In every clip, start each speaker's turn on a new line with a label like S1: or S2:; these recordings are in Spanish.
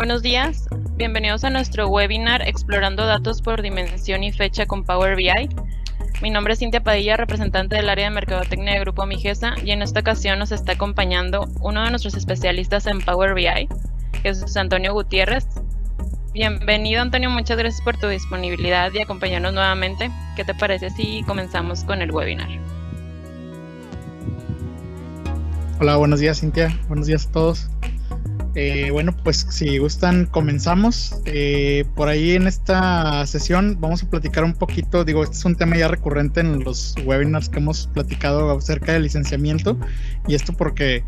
S1: Buenos días, bienvenidos a nuestro webinar Explorando datos por dimensión y fecha con Power BI. Mi nombre es Cintia Padilla, representante del área de Mercadotecnia de Grupo Migesa, y en esta ocasión nos está acompañando uno de nuestros especialistas en Power BI, que es José Antonio Gutiérrez. Bienvenido, Antonio, muchas gracias por tu disponibilidad y acompañarnos nuevamente. ¿Qué te parece si comenzamos con el webinar?
S2: Hola, buenos días, Cintia. Buenos días a todos. Bueno, pues si gustan, comenzamos. Por ahí en esta sesión vamos a platicar un poquito, este es un tema ya recurrente en los webinars que hemos platicado acerca del licenciamiento, y esto porque,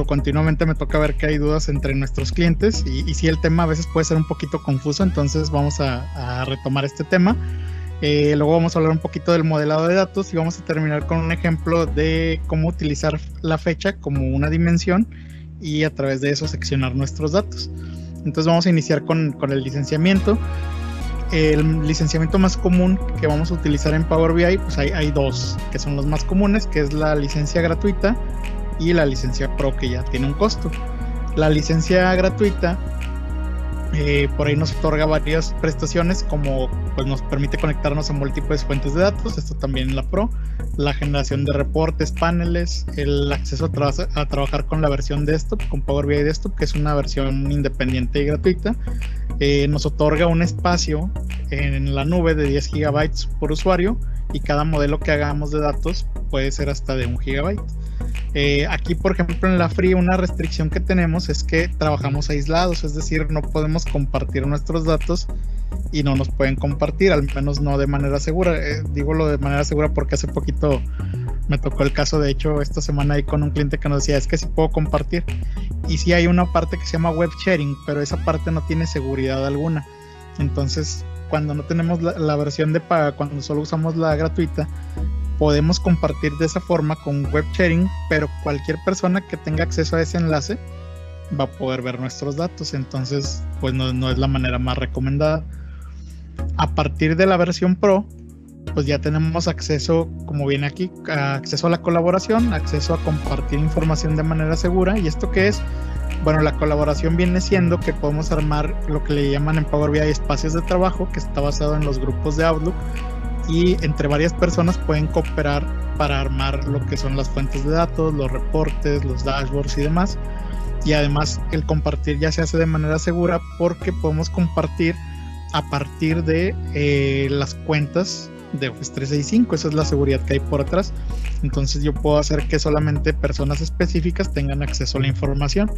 S2: continuamente me toca ver que hay dudas entre nuestros clientes y sí, el tema a veces puede ser un poquito confuso, entonces vamos a retomar este tema. Luego vamos a hablar un poquito del modelado de datos y vamos a terminar con un ejemplo de cómo utilizar la fecha como una dimensión y a través de eso seccionar nuestros datos. Entonces vamos a iniciar con el licenciamiento. El licenciamiento más común que vamos a utilizar en Power BI, pues hay dos que son los más comunes, que es la licencia gratuita y la licencia Pro, que ya tiene un costo. La licencia gratuita por ahí nos otorga varias prestaciones, como pues nos permite conectarnos a múltiples fuentes de datos, esto también en la Pro, la generación de reportes, paneles, el acceso a trabajar con la versión desktop, con Power BI Desktop, que es una versión independiente y gratuita. Nos otorga un espacio en la nube de 10 GB por usuario, y cada modelo que hagamos de datos puede ser hasta de 1 GB. Aquí, por ejemplo, en la Free, una restricción que tenemos es que trabajamos aislados, es decir, no podemos compartir nuestros datos y no nos pueden compartir, al menos no de manera segura. Digo lo de manera segura porque hace poquito me tocó el caso, de hecho, esta semana ahí con un cliente que nos decía, es que sí puedo compartir. Y sí hay una parte que se llama web sharing, pero esa parte no tiene seguridad alguna. Entonces, cuando no tenemos la versión de paga, cuando solo usamos la gratuita, podemos compartir de esa forma con web sharing, pero cualquier persona que tenga acceso a ese enlace va a poder ver nuestros datos. Entonces, pues no es la manera más recomendada. A partir de la versión Pro, pues ya tenemos acceso, como viene aquí, acceso a la colaboración, acceso a compartir información de manera segura. ¿Y esto qué es? Bueno, la colaboración viene siendo que podemos armar lo que le llaman en Power BI espacios de trabajo, que está basado en los grupos de Outlook, y entre varias personas pueden cooperar para armar lo que son las fuentes de datos, los reportes, los dashboards y demás. Y además el compartir ya se hace de manera segura porque podemos compartir a partir de las cuentas de Office 365. Esa es la seguridad que hay por atrás. Entonces yo puedo hacer que solamente personas específicas tengan acceso a la información.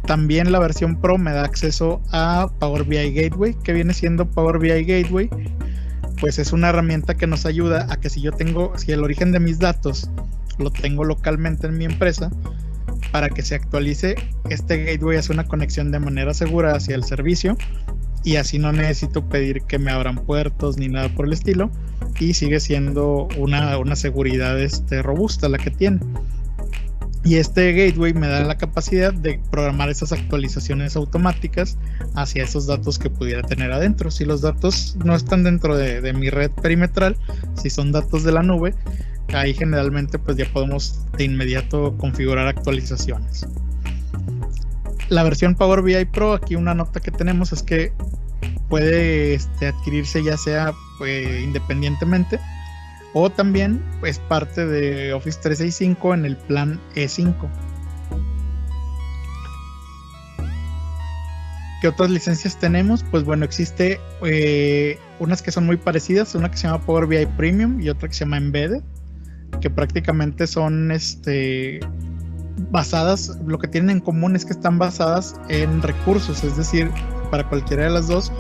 S2: También la versión Pro me da acceso a Power BI Gateway, que viene siendo Power BI Gateway. Pues es una herramienta que nos ayuda a que si el origen de mis datos lo tengo localmente en mi empresa, para que se actualice, este gateway hace una conexión de manera segura hacia el servicio, y así no necesito pedir que me abran puertos ni nada por el estilo, y sigue siendo una seguridad robusta la que tiene. Y este gateway me da la capacidad de programar esas actualizaciones automáticas hacia esos datos que pudiera tener adentro. Si los datos no están dentro de mi red perimetral, si son datos de la nube, ahí generalmente pues ya podemos de inmediato configurar actualizaciones. La versión Power BI Pro, aquí una nota que tenemos es que puede adquirirse ya sea independientemente, o también es parte de Office 365 en el plan E5. ¿Qué otras licencias tenemos? Pues bueno, existe unas que son muy parecidas, una que se llama Power BI Premium y otra que se llama Embedded, que prácticamente son basadas, lo que tienen en común es que están basadas en recursos, es decir, para cualquiera de las dos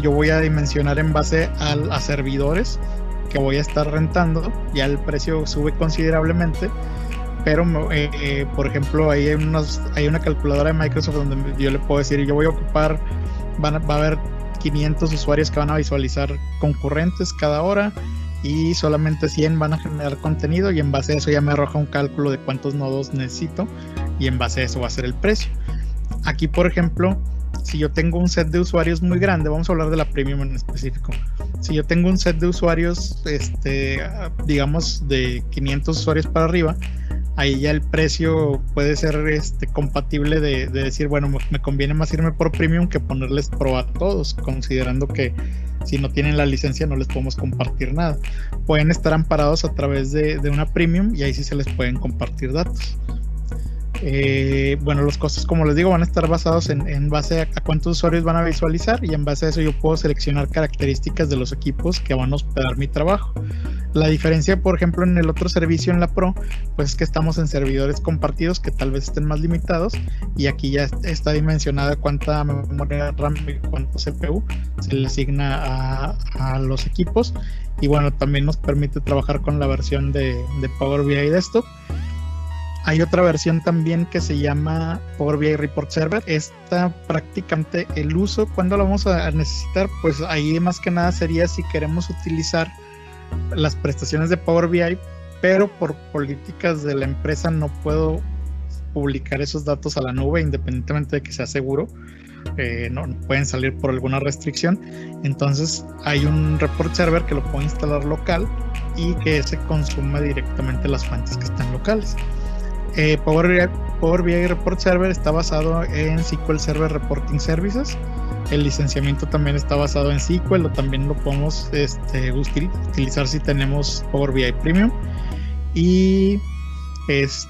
S2: yo voy a dimensionar en base a servidores que voy a estar rentando. Ya el precio sube considerablemente, pero por ejemplo ahí hay una calculadora de Microsoft donde yo le puedo decir, yo voy a ocupar, va a haber 500 usuarios que van a visualizar concurrentes cada hora, y solamente 100 van a generar contenido, y en base a eso ya me arroja un cálculo de cuántos nodos necesito, y en base a eso va a ser el precio. Aquí, por ejemplo, si yo tengo un set de usuarios muy grande, vamos a hablar de la Premium en específico. Si yo tengo un set de usuarios, digamos de 500 usuarios para arriba, ahí ya el precio puede ser compatible de decir, bueno, me conviene más irme por Premium que ponerles Pro a todos, considerando que si no tienen la licencia no les podemos compartir nada. Pueden estar amparados a través de una Premium y ahí sí se les pueden compartir datos. Bueno, los costos, como les digo, van a estar basados en base a cuántos usuarios van a visualizar, y en base a eso yo puedo seleccionar características de los equipos que van a hospedar mi trabajo. La diferencia, por ejemplo, en el otro servicio, en la Pro, pues es que estamos en servidores compartidos que tal vez estén más limitados, y aquí ya está dimensionada cuánta memoria RAM y cuánto CPU se le asigna a los equipos. Y bueno, también nos permite trabajar con la versión de Power BI Desktop. Hay otra versión también que se llama Power BI Report Server. Esta prácticamente el uso, ¿cuándo lo vamos a necesitar? Pues ahí más que nada sería si queremos utilizar las prestaciones de Power BI, pero por políticas de la empresa no puedo publicar esos datos a la nube, independientemente de que sea seguro. No pueden salir por alguna restricción. Entonces hay un report server que lo puedo instalar local y que se consume directamente las fuentes que están locales. Power BI Report Server está basado en SQL Server Reporting Services. El licenciamiento también está basado en SQL, o también lo podemos utilizar si tenemos Power BI Premium. Y es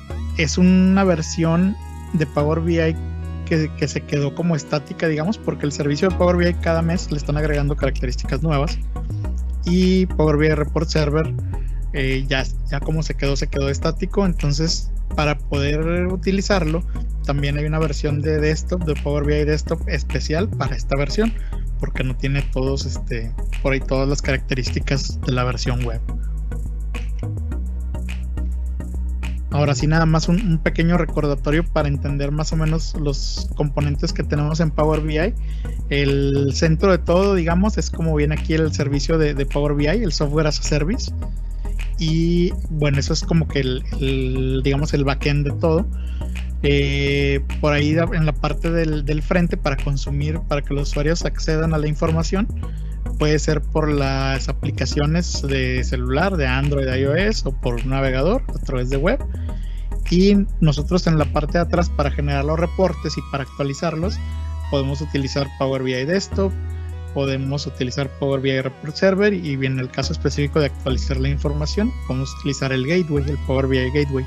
S2: una versión de Power BI que se quedó como estática, digamos, porque el servicio de Power BI cada mes le están agregando características nuevas. Y Power BI Report Server ya como se quedó estático. Entonces, para poder utilizarlo, también hay una versión de desktop, de Power BI Desktop especial para esta versión, porque no tiene por ahí todas las características de la versión web. Ahora sí, nada más un pequeño recordatorio para entender más o menos los componentes que tenemos en Power BI. El centro de todo, digamos, es como viene aquí el servicio de Power BI, el Software as a Service. Y bueno, eso es como que digamos el backend de todo. Por ahí en la parte del frente, para que los usuarios accedan a la información, puede ser por las aplicaciones de celular, de Android, de iOS, o por un navegador a través de web. Y nosotros en la parte de atrás, para generar los reportes y para actualizarlos, podemos utilizar Power BI Desktop, podemos utilizar Power BI Report Server, y en el caso específico de actualizar la información, podemos utilizar el Gateway, el Power BI Gateway.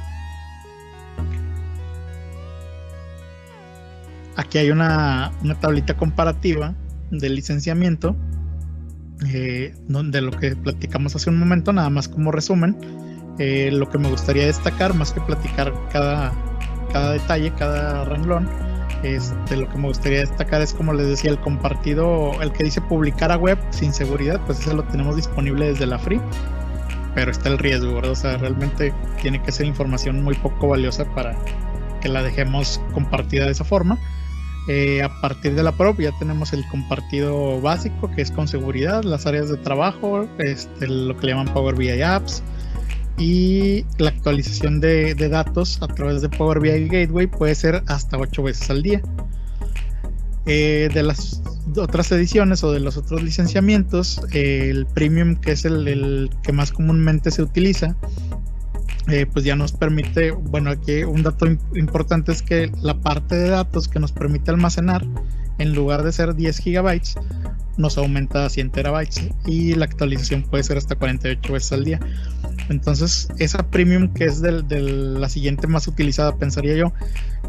S2: Aquí hay una tablita comparativa del licenciamiento, de lo que platicamos hace un momento, nada más como resumen. Lo que me gustaría destacar, más que platicar cada detalle, cada renglón, lo que me gustaría destacar es, como les decía, el compartido, el que dice publicar a web sin seguridad, pues ese lo tenemos disponible desde la free, pero está el riesgo, ¿verdad? O sea, realmente tiene que ser información muy poco valiosa para que la dejemos compartida de esa forma. A partir de la Pro ya tenemos el compartido básico, que es con seguridad, las áreas de trabajo, lo que le llaman Power BI Apps, y la actualización de datos a través de Power BI Gateway puede ser hasta 8 veces al día. De las otras ediciones o de los otros licenciamientos, el Premium, que es el que más comúnmente se utiliza, pues ya nos permite, bueno, aquí un dato importante es que la parte de datos que nos permite almacenar, en lugar de ser 10 gigabytes, nos aumenta a 100 terabytes, y la actualización puede ser hasta 48 veces al día. Entonces, esa Premium, que es de la siguiente más utilizada, pensaría yo,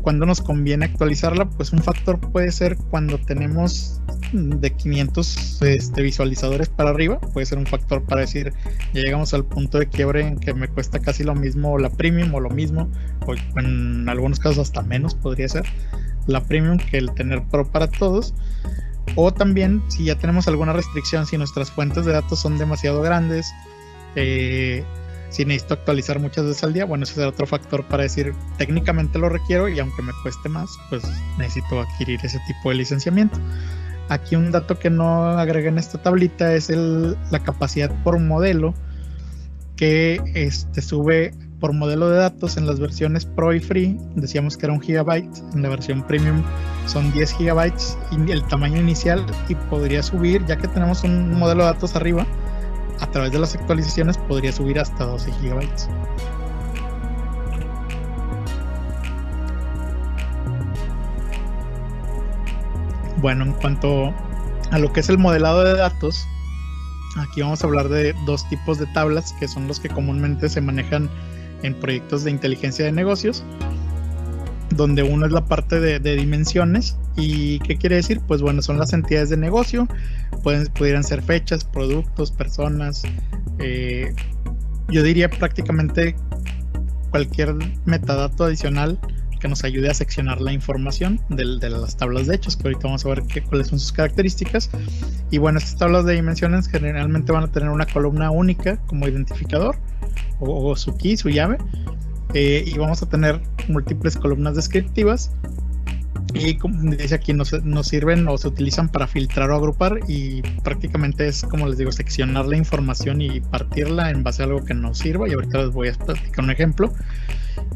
S2: cuando nos conviene actualizarla, pues un factor puede ser cuando tenemos de 500 visualizadores para arriba. Puede ser un factor para decir, ya llegamos al punto de quiebre en que me cuesta casi lo mismo la Premium, o lo mismo, o en algunos casos hasta menos podría ser la Premium que el tener Pro para todos. O también, si ya tenemos alguna restricción, si nuestras fuentes de datos son demasiado grandes, si necesito actualizar muchas veces al día, bueno, ese será otro factor para decir, técnicamente lo requiero, y aunque me cueste más, pues necesito adquirir ese tipo de licenciamiento. Aquí un dato que no agregué en esta tablita es la capacidad por modelo, que sube por modelo de datos en las versiones Pro y Free. Decíamos que era 1 gigabyte, en la versión Premium son 10 gigabytes y el tamaño inicial, y podría subir, ya que tenemos un modelo de datos arriba, a través de las actualizaciones podría subir hasta 12 gigabytes. Bueno, en cuanto a lo que es el modelado de datos, aquí vamos a hablar de dos tipos de tablas que son los que comúnmente se manejan en proyectos de inteligencia de negocios, donde uno es la parte de dimensiones. ¿Y qué quiere decir? Pues bueno, son las entidades de negocio, pudieran ser fechas, productos, personas, yo diría prácticamente cualquier metadato adicional que nos ayude a seccionar la información de las tablas de hechos, que ahorita vamos a ver cuáles son sus características. Y bueno, estas tablas de dimensiones generalmente van a tener una columna única como identificador o su key, su llave, y vamos a tener múltiples columnas descriptivas, y como dice aquí, nos sirven o se utilizan para filtrar o agrupar, y prácticamente es, como les digo, seccionar la información y partirla en base a algo que nos sirva, y ahorita les voy a platicar un ejemplo.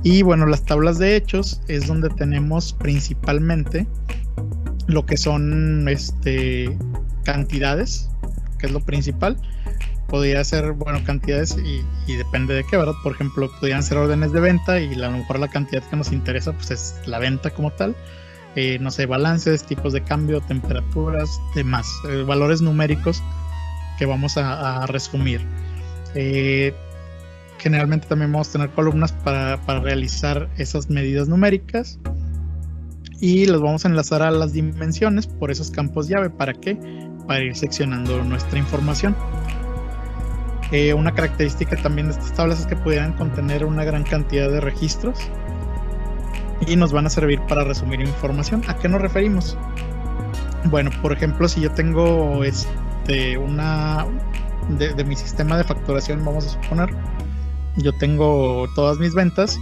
S2: Y bueno, las tablas de hechos es donde tenemos principalmente lo que son cantidades, que es lo principal. Podría ser, bueno, cantidades y depende de qué, ¿verdad? Por ejemplo, podrían ser órdenes de venta, y a lo mejor la cantidad que nos interesa pues es la venta como tal. No sé, balances, tipos de cambio, temperaturas, demás, valores numéricos que vamos a resumir. Generalmente también vamos a tener columnas para realizar esas medidas numéricas, y los vamos a enlazar a las dimensiones por esos campos llave. ¿Para qué? Para ir seccionando nuestra información. Una característica también de estas tablas es que pudieran contener una gran cantidad de registros y nos van a servir para resumir información. ¿A qué nos referimos? Bueno, por ejemplo, si yo tengo de mi sistema de facturación, vamos a suponer, yo tengo todas mis ventas,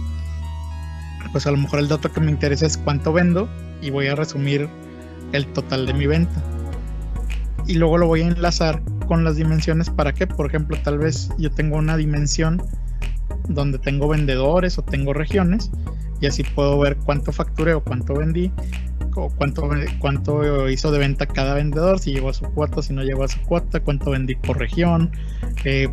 S2: pues a lo mejor el dato que me interesa es cuánto vendo, y voy a resumir el total de mi venta, y luego lo voy a enlazar con las dimensiones. ¿Para qué? Por ejemplo, tal vez yo tengo una dimensión donde tengo vendedores o tengo regiones, y así puedo ver cuánto facturé o cuánto vendí, o cuánto hizo de venta cada vendedor, si llegó a su cuota, si no llegó a su cuota, cuánto vendí por región,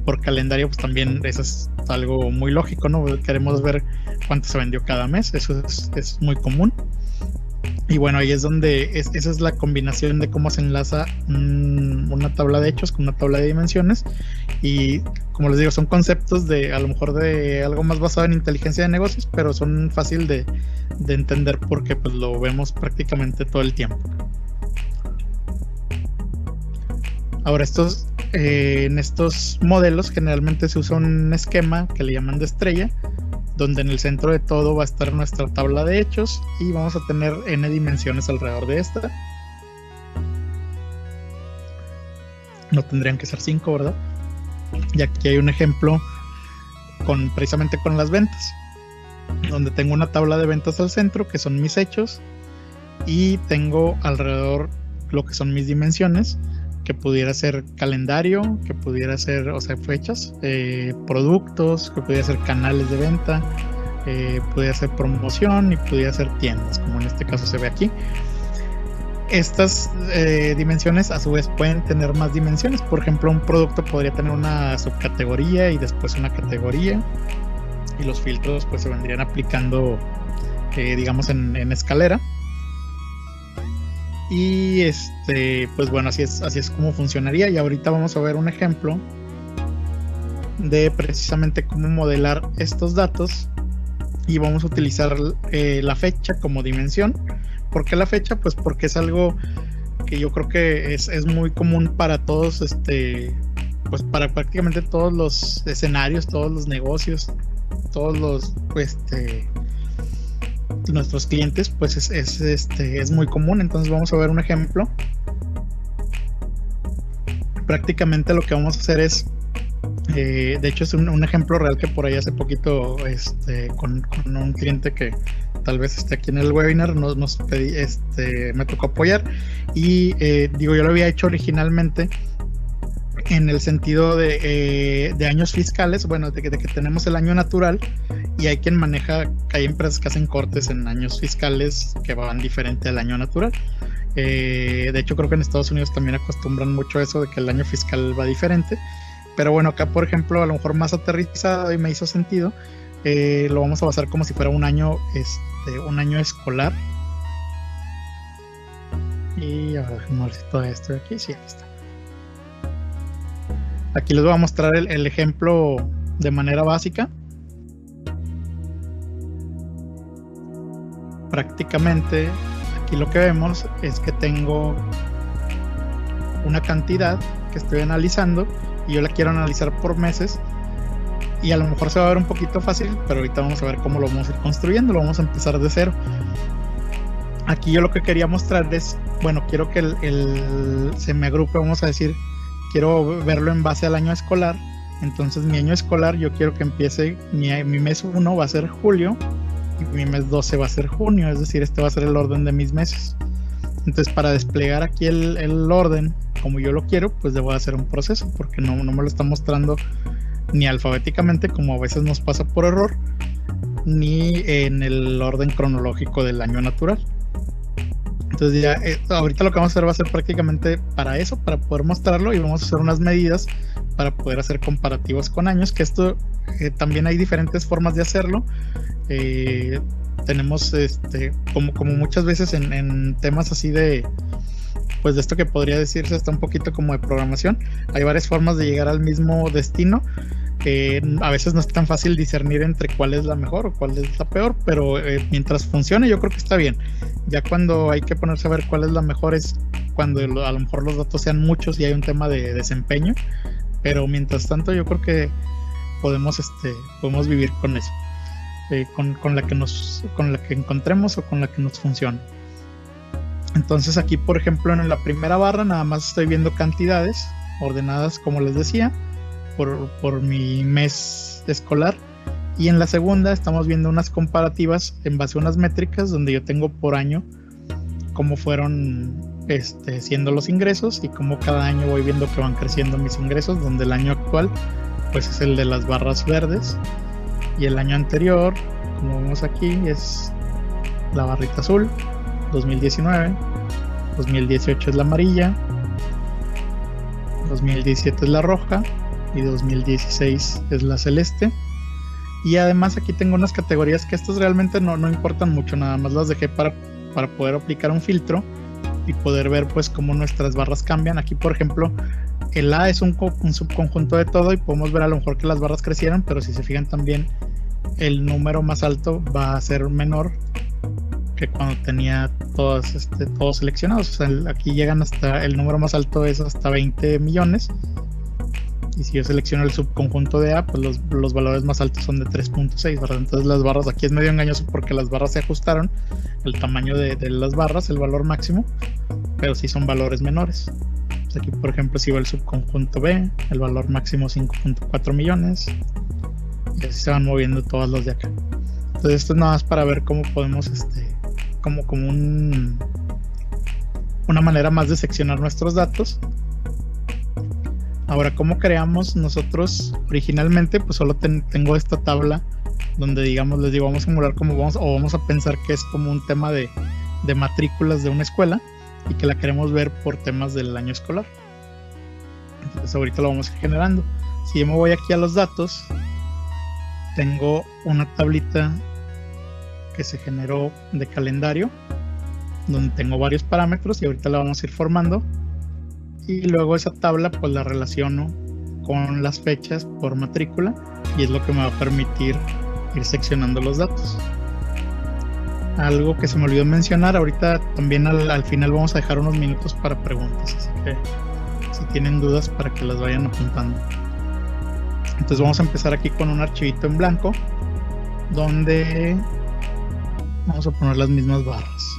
S2: por calendario. Pues también eso es algo muy lógico, ¿no? Queremos ver cuánto se vendió cada mes, eso es muy común. Y bueno, ahí es donde esa es la combinación de cómo se enlaza una tabla de hechos con una tabla de dimensiones. Y como les digo, son conceptos a lo mejor de algo más basado en inteligencia de negocios, pero son fácil de entender porque pues lo vemos prácticamente todo el tiempo. Ahora, en estos modelos generalmente se usa un esquema que le llaman de estrella, donde en el centro de todo va a estar nuestra tabla de hechos, y vamos a tener n dimensiones alrededor de esta. No tendrían que ser 5, ¿verdad? Y aquí hay un ejemplo precisamente con las ventas, donde tengo una tabla de ventas al centro, que son mis hechos, y tengo alrededor lo que son mis dimensiones, que pudiera ser calendario, que pudiera ser, o sea, fechas, productos, que pudiera ser canales de venta, pudiera ser promoción, y pudiera ser tiendas, como en este caso se ve aquí. Estas dimensiones a su vez pueden tener más dimensiones. Por ejemplo, un producto podría tener una subcategoría y después una categoría, y los filtros pues se vendrían aplicando digamos en escalera. Y pues bueno, así es como funcionaría. Y ahorita vamos a ver un ejemplo de precisamente cómo modelar estos datos, y vamos a utilizar la fecha como dimensión. ¿Por qué la fecha? Pues porque es algo que yo creo que es muy común para todos, pues para prácticamente todos los escenarios, todos los negocios, todos los nuestros clientes, pues es muy común. Entonces vamos a ver un ejemplo. Prácticamente lo que vamos a hacer es, de hecho es un ejemplo real que por ahí hace poquito con un cliente que tal vez esté aquí en el webinar nos pedí, me tocó apoyar, y digo, yo lo había hecho originalmente en el sentido de años fiscales, bueno, de que tenemos el año natural, y hay quien maneja, que hay empresas que hacen cortes en años fiscales que van diferente al año natural. De hecho, creo que en Estados Unidos también acostumbran mucho eso de que el año fiscal va diferente. Pero bueno, acá por ejemplo, a lo mejor más aterrizado y me hizo sentido, lo vamos a basar como si fuera un año escolar. Y ahora déjenme ver si todavía estoy aquí. Sí, aquí está. Aquí les voy a mostrar el ejemplo de manera básica. Prácticamente aquí lo que vemos es que tengo una cantidad que estoy analizando y yo la quiero analizar por meses, y a lo mejor se va a ver un poquito fácil, pero ahorita vamos a ver cómo lo vamos a ir construyendo. Lo vamos a empezar de cero. Aquí yo lo que quería mostrar es, bueno, quiero que se me agrupe, vamos a decir, quiero verlo en base al año escolar. Entonces mi año escolar yo quiero que empiece, mi mes 1 va a ser julio y mi mes 12 va a ser junio, es decir, este va a ser el orden de mis meses. Entonces para desplegar aquí el orden como yo lo quiero, pues debo hacer un proceso, porque no me lo está mostrando ni alfabéticamente, como a veces nos pasa por error, ni en el orden cronológico del año natural. Entonces ya ahorita lo que vamos a hacer va a ser prácticamente para eso, para poder mostrarlo, y vamos a hacer unas medidas para poder hacer comparativos con años, que esto también hay diferentes formas de hacerlo. Tenemos como muchas veces en temas así de esto que podría decirse hasta un poquito como de programación, hay varias formas de llegar al mismo destino. A veces no es tan fácil discernir entre cuál es la mejor o cuál es la peor, pero mientras funcione yo creo que está bien. Ya cuando hay que ponerse a ver cuál es la mejor es cuando a lo mejor los datos sean muchos y hay un tema de desempeño, pero mientras tanto yo creo que podemos vivir con eso, con la que encontremos o con la que nos funcione. Entonces aquí, por ejemplo, en la primera barra nada más estoy viendo cantidades ordenadas, como les decía, por mi mes escolar, y en la segunda estamos viendo unas comparativas en base a unas métricas donde yo tengo por año cómo fueron siendo los ingresos y cómo cada año voy viendo que van creciendo mis ingresos, donde el año actual pues es el de las barras verdes y el año anterior, como vemos aquí, es la barrita azul. 2019, 2018 es la amarilla, 2017 es la roja y 2016 es la celeste. Y además aquí tengo unas categorías que estas realmente no importan mucho, nada más las dejé para poder aplicar un filtro y poder ver pues cómo nuestras barras cambian. Aquí, por ejemplo, el A es un subconjunto de todo y podemos ver a lo mejor que las barras crecieron, pero si se fijan también el número más alto va a ser menor que cuando tenía todos seleccionados. O sea, aquí llegan hasta, el número más alto es hasta 20 millones. Y si yo selecciono el subconjunto de A, pues los valores más altos son de 3.6, ¿verdad? Entonces las barras, aquí es medio engañoso porque las barras se ajustaron, el tamaño de las barras, el valor máximo, pero sí son valores menores. Pues aquí, por ejemplo, si veo el subconjunto B, el valor máximo 5.4 millones, y así se van moviendo todos los de acá. Entonces esto es nada más para ver cómo podemos, como una manera más de seccionar nuestros datos. Ahora, ¿cómo creamos nosotros? Originalmente pues solo tengo esta tabla donde, digamos, les digo, vamos a simular cómo vamos a pensar que es como un tema de matrículas de una escuela y que la queremos ver por temas del año escolar. Entonces ahorita lo vamos a ir generando. Si yo me voy aquí a los datos, tengo una tablita que se generó de calendario donde tengo varios parámetros y ahorita la vamos a ir formando. Y luego esa tabla pues la relaciono con las fechas por matrícula y es lo que me va a permitir ir seccionando los datos. Algo que se me olvidó mencionar, ahorita también al final vamos a dejar unos minutos para preguntas, así que si tienen dudas para que las vayan apuntando. Entonces vamos a empezar aquí con un archivito en blanco donde vamos a poner las mismas barras.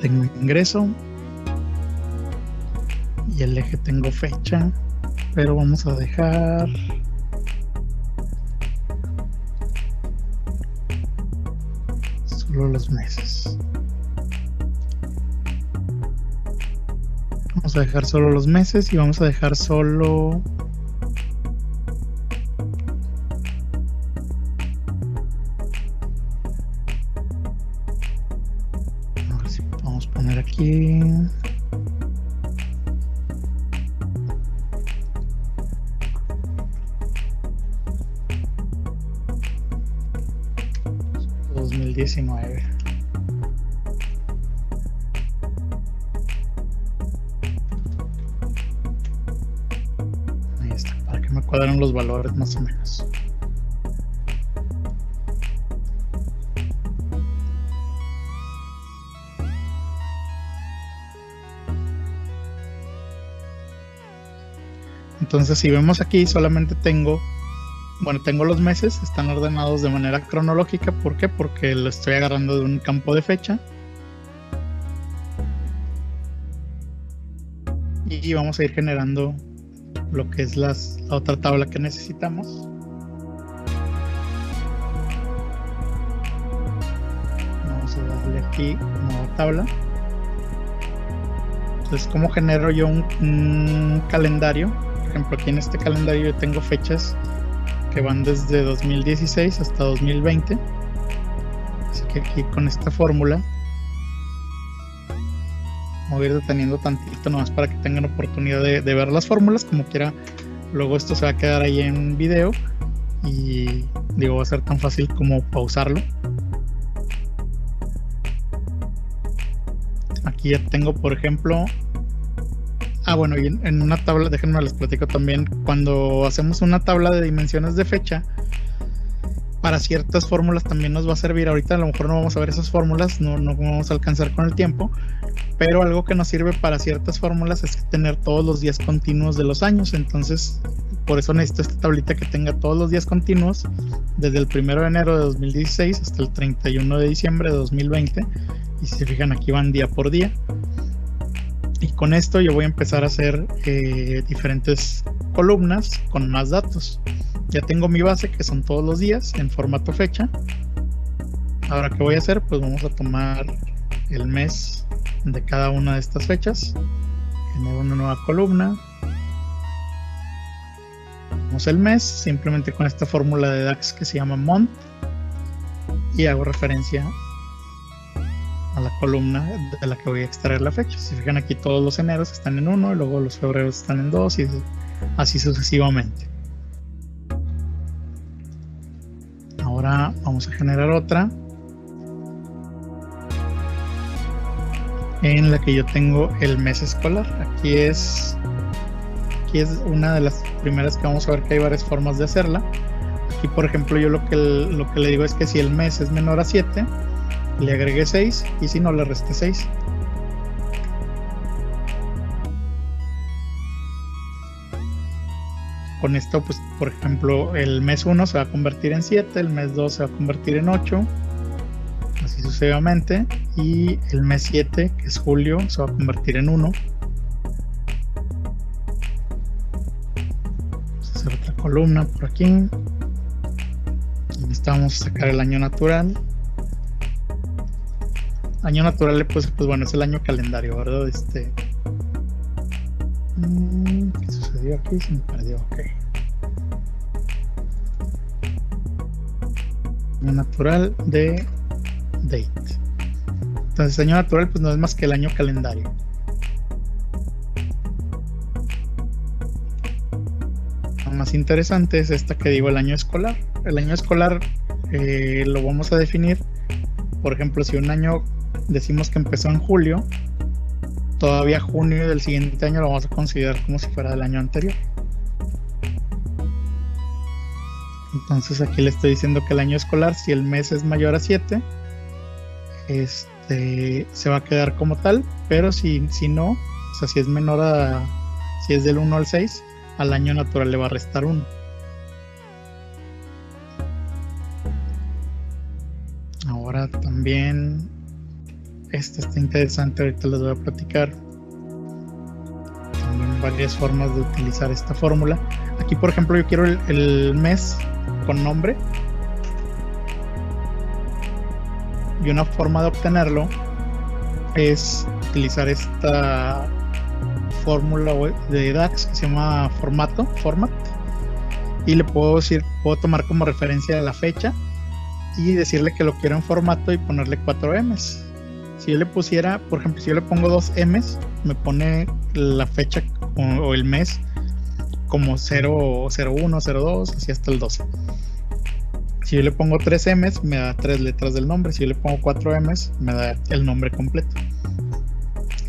S2: Tengo ingreso y el eje tengo fecha, pero vamos a dejar solo los meses. Vamos a dejar solo los meses y vamos a dejar solo aquí 2019. Ahí está, para que me cuadren los valores más o menos. Entonces, si vemos aquí, solamente tengo los meses, están ordenados de manera cronológica. ¿Por qué? Porque lo estoy agarrando de un campo de fecha. Y vamos a ir generando lo que es la otra tabla que necesitamos. Vamos a darle aquí nueva tabla. Entonces, ¿cómo genero yo un calendario? Por ejemplo, aquí en este calendario yo tengo fechas que van desde 2016 hasta 2020. Así que aquí con esta fórmula voy a ir deteniendo tantito nomás para que tengan oportunidad de ver las fórmulas. Como quiera, luego esto se va a quedar ahí en video y digo, va a ser tan fácil como pausarlo. Aquí ya tengo, por ejemplo, bueno, y en una tabla, déjenme les platico también, cuando hacemos una tabla de dimensiones de fecha, para ciertas fórmulas también nos va a servir. Ahorita a lo mejor no vamos a ver esas fórmulas, no vamos a alcanzar con el tiempo, pero algo que nos sirve para ciertas fórmulas es tener todos los días continuos de los años. Entonces, por eso necesito esta tablita que tenga todos los días continuos, desde el 1 de enero de 2016 hasta el 31 de diciembre de 2020, y si se fijan aquí van día por día. Y con esto yo voy a empezar a hacer diferentes columnas con más datos. Ya tengo mi base, que son todos los días en formato fecha. Ahora, ¿qué voy a hacer? Pues vamos a tomar el mes de cada una de estas fechas, genero una nueva columna, vamos el mes, simplemente con esta fórmula de DAX que se llama month, y hago referencia a la columna de la que voy a extraer la fecha. Si fijan, aquí todos los eneros están en 1, y luego los febreros están en 2, y así sucesivamente. Ahora vamos a generar otra en la que yo tengo el mes escolar. Aquí es una de las primeras que vamos a ver, que hay varias formas de hacerla. Aquí, por ejemplo, yo lo que le digo es que si el mes es menor a 7, le agregué 6, y si no, le resté 6. Con esto, pues, por ejemplo, el mes 1 se va a convertir en 7, el mes 2 se va a convertir en 8, así sucesivamente, y el mes 7, que es julio, se va a convertir en 1. Vamos a hacer otra columna por aquí. En esta vamos a sacar el año natural. Año natural, pues bueno, es el año calendario, ¿verdad? ¿Qué sucedió aquí? Se me perdió, ok. Año natural de date. Entonces, año natural, pues no es más que el año calendario. Lo más interesante es esta que digo, el año escolar. El año escolar lo vamos a definir. Por ejemplo, si un año decimos que empezó en julio, todavía junio del siguiente año lo vamos a considerar como si fuera del año anterior. Entonces aquí le estoy diciendo que el año escolar, si el mes es mayor a 7, se va a quedar como tal, pero si no, o sea, si es menor si es del 1 al 6, al año natural le va a restar 1. Ahora también, está interesante, ahorita les voy a platicar también varias formas de utilizar esta fórmula. Aquí, por ejemplo, yo quiero el mes con nombre, y una forma de obtenerlo es utilizar esta fórmula de DAX que se llama format, y le puedo tomar como referencia la fecha y decirle que lo quiero en formato y ponerle 4 M's. Si yo le pusiera, por ejemplo, si yo le pongo 2 M's, me pone la fecha o el mes como 0, 01, 02, así hasta el 12. Si Si yo le pongo 3 M's, me da 3 letras del nombre. Si yo le pongo 4 M's, me da el nombre completo.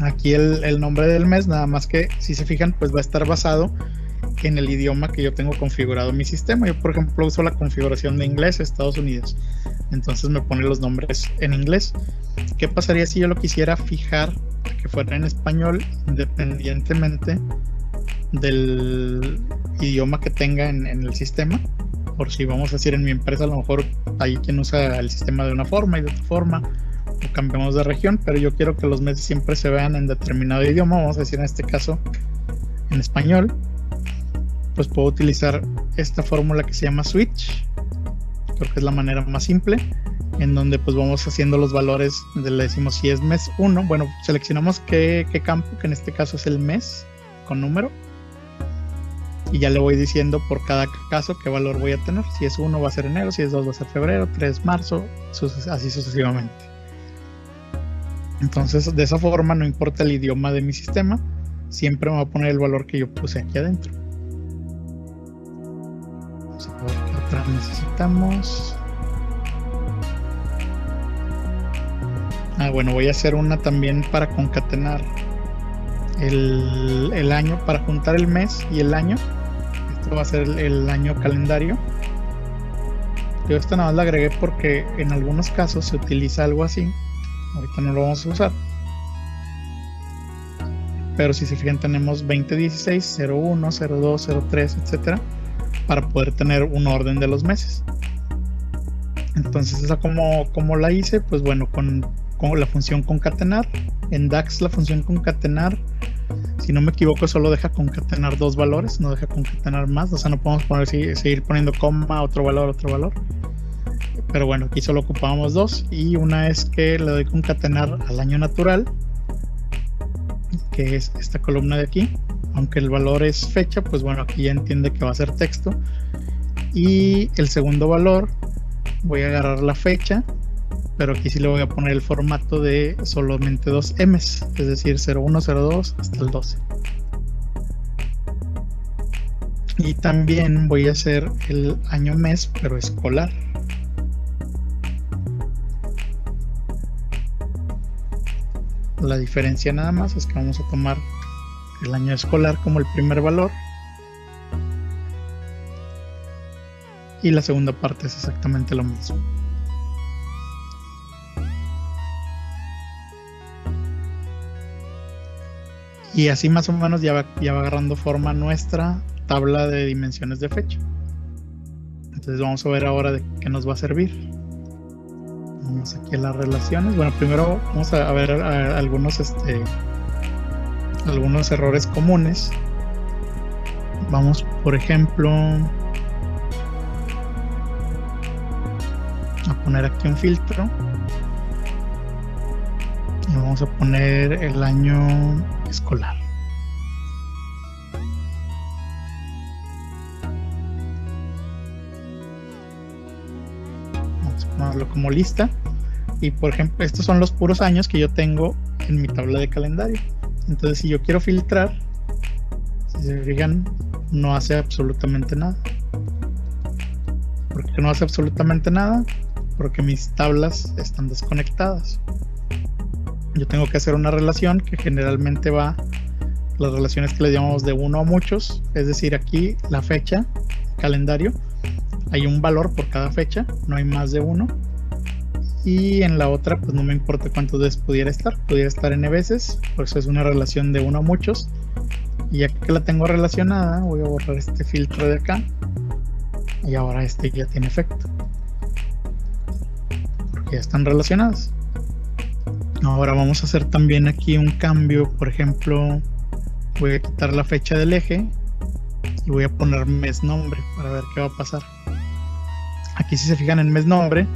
S2: Aquí el nombre del mes, nada más que si se fijan, pues va a estar basado en el idioma que yo tengo configurado en mi sistema. Yo, por ejemplo, uso la configuración de inglés Estados Unidos. Entonces me pone los nombres en inglés. ¿Qué pasaría si yo lo quisiera fijar que fuera en español, independientemente del idioma que tenga en el sistema? Por si vamos a decir en mi empresa, a lo mejor hay quien usa el sistema de una forma y de otra forma, o cambiamos de región, pero yo quiero que los meses siempre se vean en determinado idioma. Vamos a decir en este caso en español. Pues puedo utilizar esta fórmula que se llama switch. Creo que es la manera más simple, en donde pues vamos haciendo los valores, le decimos si es mes 1, bueno, seleccionamos qué campo, que en este caso es el mes con número, y ya le voy diciendo por cada caso qué valor voy a tener. Si es 1 va a ser enero, si es 2 va a ser febrero, 3 marzo, así sucesivamente. Entonces de esa forma, no importa el idioma de mi sistema, siempre me va a poner el valor que yo puse aquí adentro. Vamos a ver qué otra necesitamos. Bueno, voy a hacer una también para concatenar el año, para juntar el mes y el año. Esto va a ser el año calendario. Yo esta nada más la agregué porque en algunos casos se utiliza algo así. Ahorita no lo vamos a usar, pero si se fijan tenemos 2016, 01, 02, 03, etcétera, para poder tener un orden de los meses. Entonces esa como la hice, pues bueno, con la función concatenar. En DAX la función concatenar, si no me equivoco, solo deja concatenar 2 valores, no deja concatenar más. O sea, no podemos seguir poniendo coma, otro valor. Pero bueno, aquí solo ocupábamos 2, y una es que le doy concatenar al año natural, que es esta columna de aquí. Aunque el valor es fecha, pues bueno, aquí ya entiende que va a ser texto. Y el segundo valor, voy a agarrar la fecha, pero aquí sí le voy a poner el formato de solamente 2 M's, es decir, 01, 02 hasta el 12. Y también voy a hacer el año mes, pero escolar. La diferencia nada más es que vamos a tomar el año escolar como el primer valor, y la segunda parte es exactamente lo mismo. Y así más o menos ya va agarrando forma nuestra tabla de dimensiones de fecha. Entonces vamos a ver ahora de qué nos va a servir. Vamos aquí a las relaciones. Bueno, primero vamos a ver algunos errores comunes. Vamos, por ejemplo, a poner aquí un filtro y vamos a poner el año escolar. Vamos a ponerlo como lista. Y por ejemplo, estos son los puros años que yo tengo en mi tabla de calendario. Entonces, si yo quiero filtrar, si se fijan, no hace absolutamente nada. ¿Por qué no hace absolutamente nada? Porque mis tablas están desconectadas. Yo tengo que hacer una relación que generalmente va, las relaciones que le llamamos de 1 a muchos, es decir, aquí la fecha, calendario, hay un valor por cada fecha, no hay más de 1. Y en la otra, pues no me importa cuántos veces pudiera estar n veces, por eso es una relación de 1 a muchos. Y ya que la tengo relacionada, voy a borrar este filtro de acá, y ahora este ya tiene efecto, porque ya están relacionadas. Ahora vamos a hacer también aquí un cambio. Por ejemplo, voy a quitar la fecha del eje y voy a poner mes nombre para ver qué va a pasar. Aquí, si se fijan en mes nombre,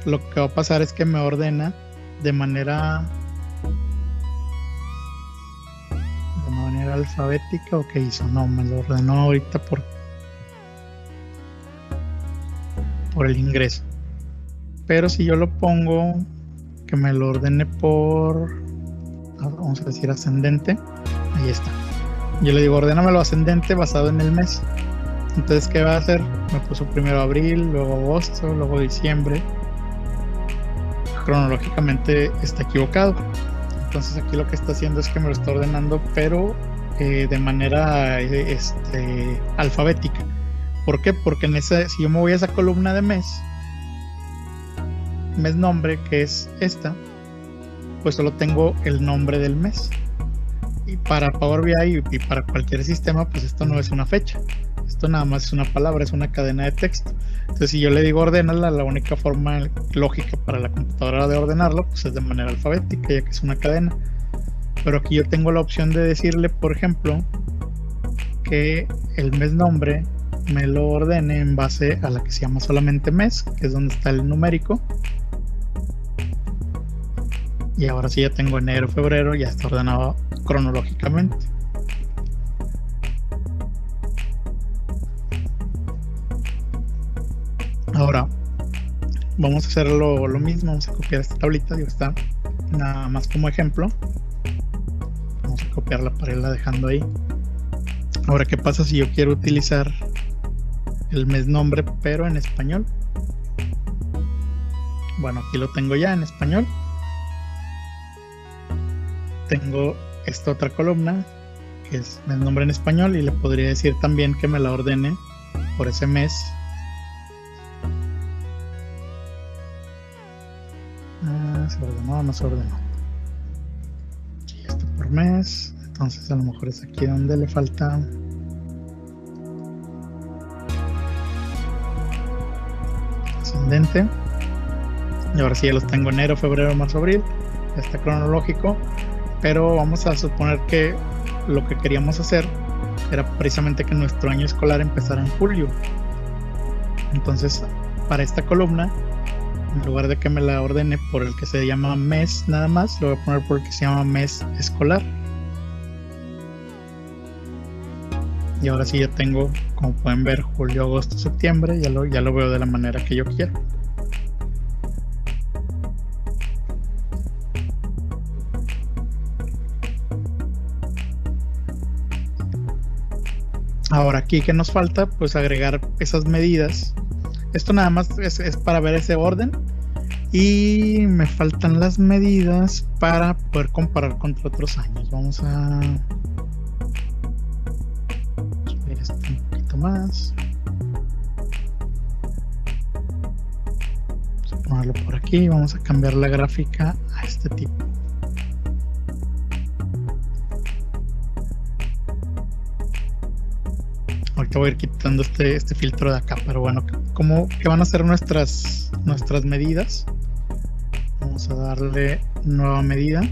S2: lo que va a pasar es que me ordena de manera alfabética. ¿O qué hizo? No, me lo ordenó ahorita por el ingreso. Pero si yo lo pongo que me lo ordene por, vamos a decir, ascendente, ahí está. Yo le digo, ordénamelo ascendente basado en el mes. Entonces, ¿qué va a hacer? Me puso primero abril, luego agosto, luego diciembre. Cronológicamente está equivocado. Entonces aquí lo que está haciendo es que me lo está ordenando, pero de manera alfabética. ¿Por qué? Porque si yo me voy a esa columna de mes nombre, que es esta, pues solo tengo el nombre del mes. Y para Power BI y para cualquier sistema, pues esto no es una fecha. Esto nada más es una palabra, es una cadena de texto. Entonces, si yo le digo ordénala, la única forma lógica para la computadora de ordenarlo, pues es de manera alfabética, ya que es una cadena. Pero aquí yo tengo la opción de decirle, por ejemplo, que el mes nombre me lo ordene en base a la que se llama solamente mes, que es donde está el numérico. Y ahora sí ya tengo enero, febrero, ya está ordenado cronológicamente. Ahora vamos a hacer lo mismo, vamos a copiar esta tablita, digo, está nada más como ejemplo. Vamos a copiarla para irla dejando ahí. Ahora, ¿qué pasa si yo quiero utilizar el mes nombre pero en español? Bueno, aquí lo tengo ya en español. Tengo esta otra columna que es mes nombre en español, y le podría decir también que me la ordene por ese mes. ¿Se ordenó o no se ordenó? Aquí está por mes. Entonces a lo mejor es aquí donde le falta ascendente. Y ahora sí ya los tengo: enero, febrero, marzo, abril. Ya está cronológico. Pero vamos a suponer que lo que queríamos hacer era precisamente que nuestro año escolar empezara en julio. Entonces, para esta columna, en lugar de que me la ordene por el que se llama mes nada más, lo voy a poner por el que se llama mes escolar. Y ahora sí ya tengo, como pueden ver, julio, agosto, septiembre. Ya lo veo de la manera que yo quiero. Ahora aquí, ¿qué nos falta? Pues agregar esas medidas. Esto nada más es para ver ese orden. Y me faltan las medidas para poder comparar contra otros años. Vamos a subir esto un poquito más. Vamos a ponerlo por aquí. Vamos a cambiar la gráfica a este tipo. Ahorita voy a ir quitando este filtro de acá, pero bueno, ¿qué van a ser nuestras medidas? Vamos a darle nueva medida.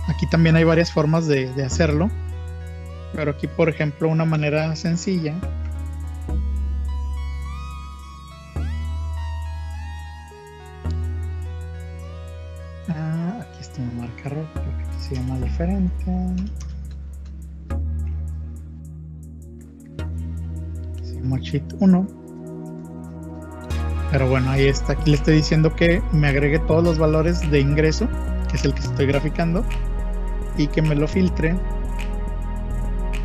S2: Aquí también hay varias formas de hacerlo, pero aquí, por ejemplo, una manera sencilla aquí está una marca roja, creo que aquí se llama diferente. Sheet 1, pero bueno, ahí está. Aquí le estoy diciendo que me agregue todos los valores de ingreso, que es el que estoy graficando, y que me lo filtre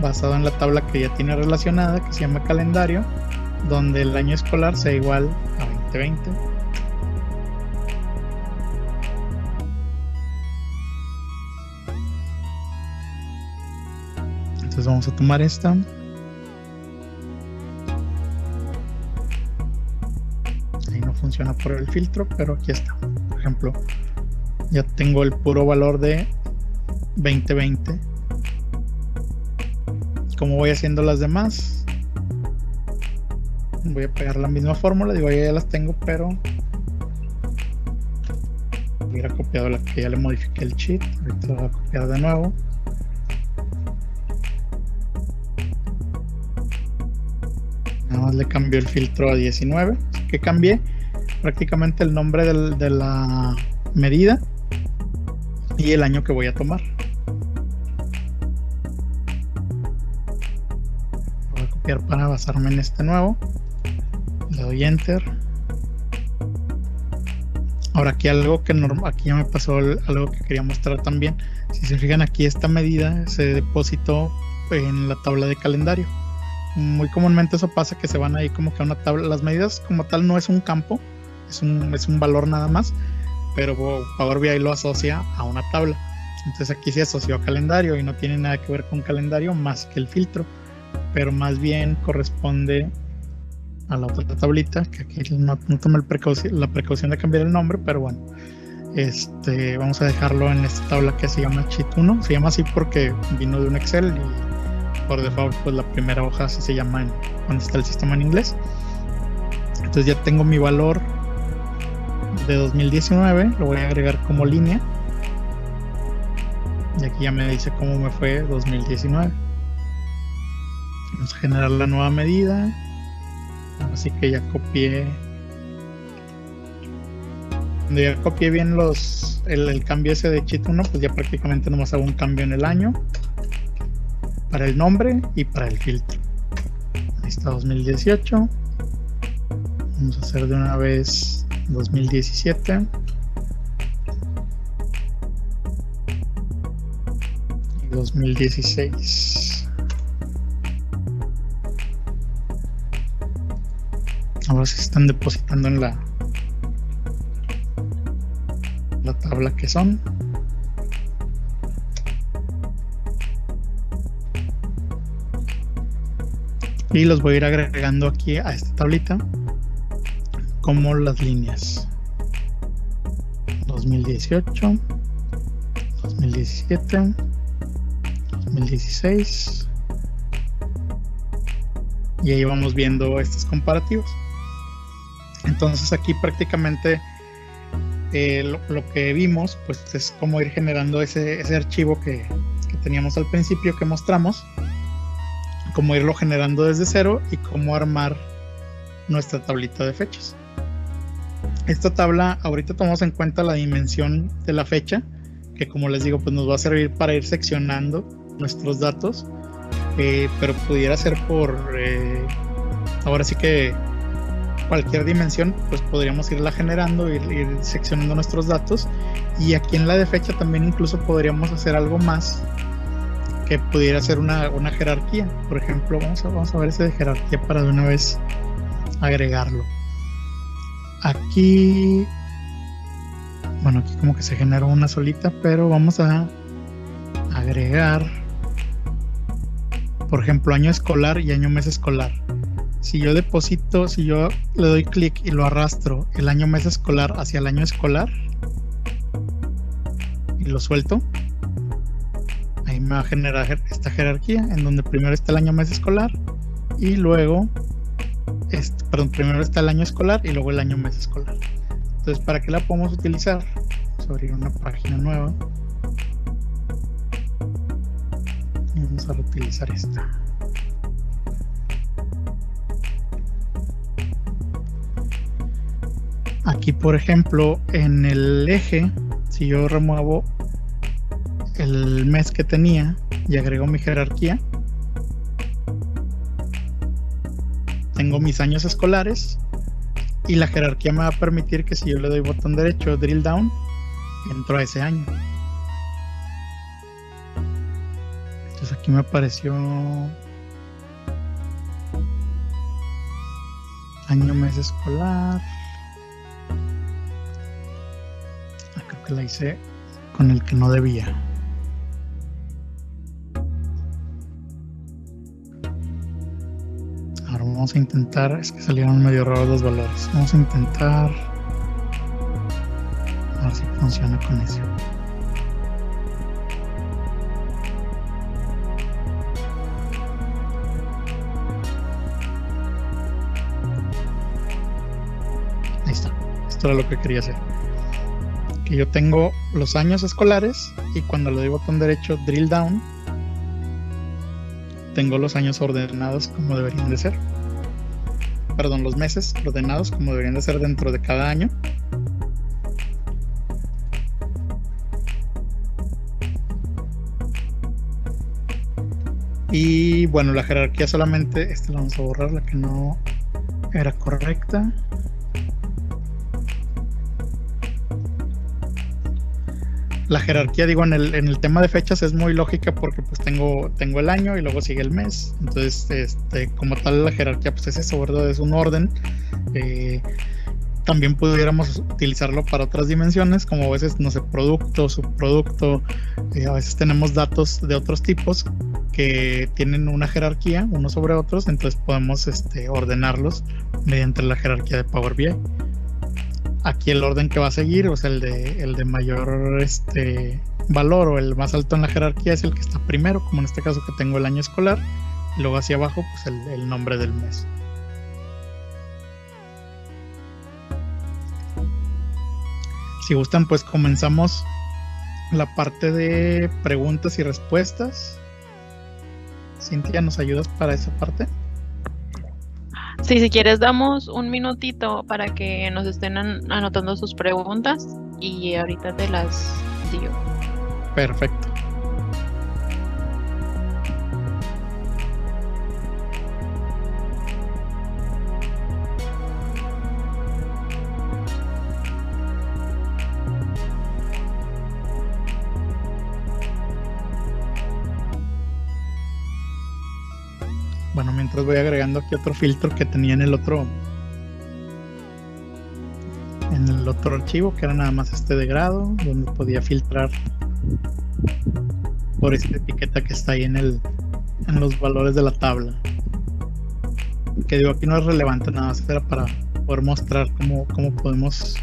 S2: basado en la tabla que ya tiene relacionada, que se llama calendario, donde el año escolar sea igual a 2020. Entonces vamos a tomar esta. Funciona por el filtro, pero aquí está. Por ejemplo, ya tengo el puro valor de 2020. Como voy haciendo las demás, voy a pegar la misma fórmula. Digo, ya las tengo, pero hubiera copiado la que ya le modifiqué el cheat. Ahorita la voy a copiar de nuevo. Nada más le cambió el filtro a 19. Que cambié prácticamente el nombre de la medida y el año que voy a tomar. Voy a copiar para basarme en este nuevo. Le doy enter. Ahora aquí aquí ya me pasó algo que quería mostrar también. Si se fijan, aquí esta medida se depositó en la tabla de calendario. Muy comúnmente eso pasa, que se van ahí como que a una tabla. Las medidas como tal no es un campo, es un valor nada más, pero Power BI lo asocia a una tabla. Entonces aquí se asoció a calendario y no tiene nada que ver con calendario más que el filtro, pero más bien corresponde a la otra tablita, que aquí no tomé la precaución de cambiar el nombre, pero bueno, vamos a dejarlo en esta tabla que se llama Sheet 1. Se llama así porque vino de un Excel y por default pues la primera hoja así se llama cuando está el sistema en inglés. Entonces ya tengo mi valor de 2019, lo voy a agregar como línea y aquí ya me dice cómo me fue 2019. Vamos a generar la nueva medida, así que ya copié. Cuando ya copié bien el cambio ese de Sheet 1, pues ya prácticamente nomás hago un cambio en el año para el nombre y para el filtro. Ahí está 2018. Vamos a hacer de una vez 2017 y 2016. Ahora se están depositando en la tabla que son. Y los voy a ir agregando aquí a esta tablita como las líneas 2018, 2017, 2016, y ahí vamos viendo estos comparativos. Entonces aquí prácticamente lo que vimos pues es cómo ir generando ese archivo que teníamos al principio, que mostramos, cómo irlo generando desde cero y cómo armar nuestra tablita de fechas. Esta tabla ahorita tomamos en cuenta la dimensión de la fecha, que como les digo pues nos va a servir para ir seccionando nuestros datos, pero pudiera ser por ahora sí que cualquier dimensión, pues podríamos irla generando, ir seccionando nuestros datos. Y aquí en la de fecha también incluso podríamos hacer algo más, que pudiera ser una jerarquía. Por ejemplo, vamos a ver ese de jerarquía para de una vez agregarlo. Aquí, bueno, aquí como que se generó una solita, pero vamos a agregar, por ejemplo, año escolar y año mes escolar. Si yo le doy clic y lo arrastro el año mes escolar hacia el año escolar y lo suelto, ahí me va a generar esta jerarquía en donde primero está el año mes escolar y luego primero está el año escolar y luego el año mes escolar. Entonces, ¿para qué la podemos utilizar? Vamos a abrir una página nueva y vamos a reutilizar esta. Aquí, por ejemplo, en el eje, si yo remuevo el mes que tenía y agrego mi jerarquía, tengo mis años escolares y la jerarquía me va a permitir que si yo le doy botón derecho, drill down, entro a ese año. Entonces aquí me apareció año mes escolar. Creo que la hice con el que no debía. Ahora vamos a intentar, es que salieron medio raros los valores. Vamos a intentar a ver si funciona con eso. Ahí está. Esto era lo que quería hacer. Que yo tengo los años escolares y cuando le doy botón derecho drill down, tengo los años ordenados como deberían de ser. Perdón, los meses ordenados como deberían de ser dentro de cada año. Y bueno, la jerarquía solamente, esta la vamos a borrar, la que no era correcta. La jerarquía, digo, en el tema de fechas es muy lógica porque pues tengo el año y luego sigue el mes. Entonces, como tal, la jerarquía pues es eso, ¿verdad? Es un orden. También pudiéramos utilizarlo para otras dimensiones, como a veces, no sé, producto, subproducto. A veces tenemos datos de otros tipos que tienen una jerarquía unos sobre otros, entonces podemos ordenarlos mediante la jerarquía de Power BI. Aquí el orden que va a seguir, o sea, el de mayor valor o el más alto en la jerarquía es el que está primero, como en este caso que tengo el año escolar, y luego hacia abajo pues el nombre del mes. Si gustan, pues comenzamos la parte de preguntas y respuestas. Cintia, ¿nos ayudas para esa parte?
S1: Sí, si quieres damos un minutito para que nos estén anotando sus preguntas y ahorita te las digo.
S2: Perfecto. Bueno, mientras voy agregando aquí otro filtro que tenía en el otro archivo, que era nada más de grado, donde podía filtrar por esta etiqueta que está ahí en los valores de la tabla. Que digo, aquí no es relevante, nada más era para poder mostrar cómo podemos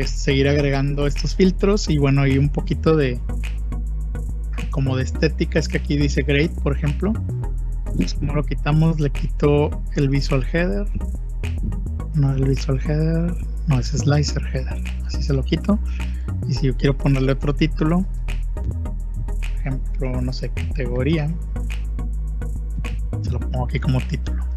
S2: seguir agregando estos filtros. Y bueno, hay un poquito de como de estética, es que aquí dice grade, por ejemplo. Pues como lo quitamos, le quito el visual header. No, el visual header, no, es slicer header. Así se lo quito. Y si yo quiero ponerle otro título, por ejemplo, no sé, categoría, se lo pongo aquí como título.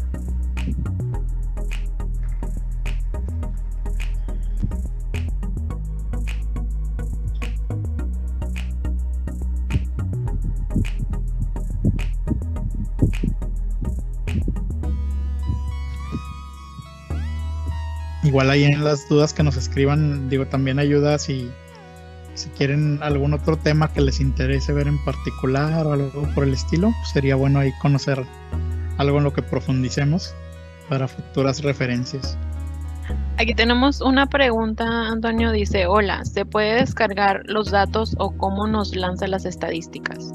S2: Igual ahí en las dudas que nos escriban, digo, también ayuda si quieren algún otro tema que les interese ver en particular o algo por el estilo, pues sería bueno ahí conocer algo en lo que profundicemos para futuras referencias.
S1: Aquí tenemos una pregunta, Antonio dice, hola, ¿se puede descargar los datos o cómo nos lanza las estadísticas?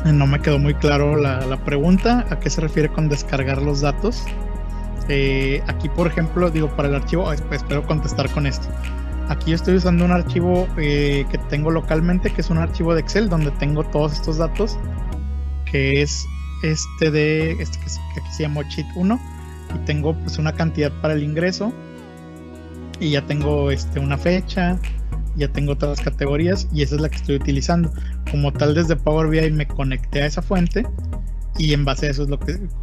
S2: No me quedó muy claro la pregunta, ¿a qué se refiere con descargar los datos? Aquí, por ejemplo, digo, para el archivo, espero contestar con esto. Aquí yo estoy usando un archivo que tengo localmente, que es un archivo de Excel, donde tengo todos estos datos, que es que aquí se llama Sheet 1, y tengo pues una cantidad para el ingreso, y ya tengo una fecha, ya tengo otras categorías, y esa es la que estoy utilizando. Como tal, desde Power BI me conecté a esa fuente y en base a eso es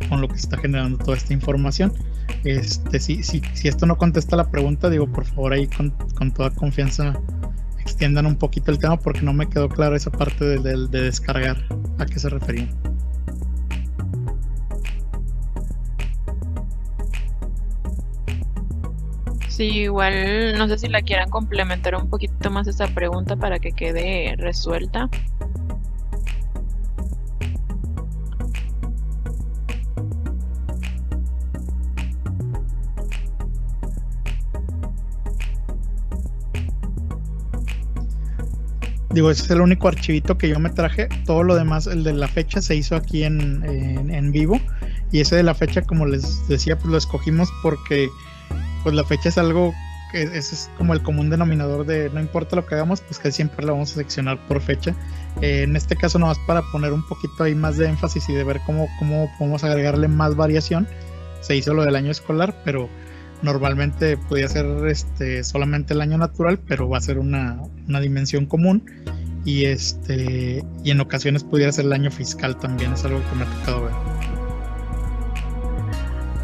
S2: con lo que se está generando toda esta información. Si esto no contesta la pregunta, digo, por favor ahí con toda confianza extiendan un poquito el tema, porque no me quedó claro esa parte de descargar, a qué se refería.
S1: Sí, igual no sé si la quieran complementar un poquito más esa pregunta para que quede resuelta.
S2: Digo, ese es el único archivito que yo me traje. Todo lo demás, el de la fecha, se hizo aquí en vivo. Y ese de la fecha, como les decía, pues lo escogimos porque pues la fecha es algo que ese es como el común denominador de no importa lo que hagamos, pues que siempre lo vamos a seccionar por fecha. En este caso, nomás para poner un poquito ahí más de énfasis y de ver cómo podemos agregarle más variación, se hizo lo del año escolar, pero normalmente podía ser solamente el año natural, pero va a ser una dimensión común, y en ocasiones pudiera ser el año fiscal también. Es algo que me ha tocado ver.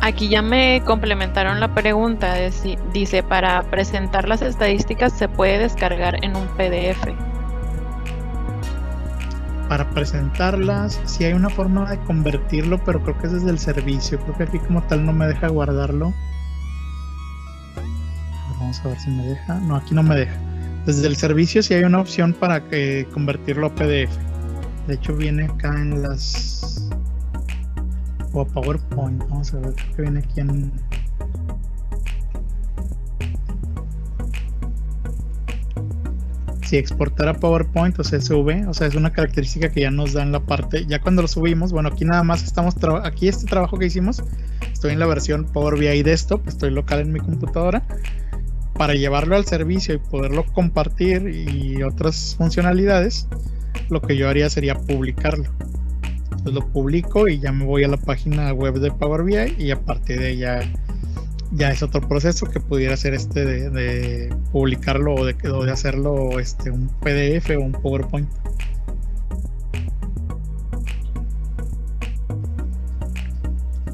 S1: Aquí ya me complementaron la pregunta, dice, para presentar las estadísticas se puede descargar en un PDF.
S2: Para presentarlas, sí hay una forma de convertirlo, pero creo que es desde el servicio. Creo que aquí como tal no me deja guardarlo. Vamos a ver si me deja. No, aquí no me deja. Desde el servicio sí hay una opción para convertirlo a PDF. De hecho viene acá en las... o a PowerPoint. Vamos a ver, creo que viene aquí en... Si exportar a PowerPoint o CSV, o sea, es una característica que ya nos da en la parte, ya cuando lo subimos, bueno, aquí nada más estamos, aquí este trabajo que hicimos, estoy en la versión Power BI Desktop, estoy local en mi computadora, para llevarlo al servicio y poderlo compartir y otras funcionalidades, lo que yo haría sería publicarlo. Entonces lo publico y ya me voy a la página web de Power BI y a partir de ella ya es otro proceso que pudiera ser de publicarlo o de hacerlo un PDF o un PowerPoint.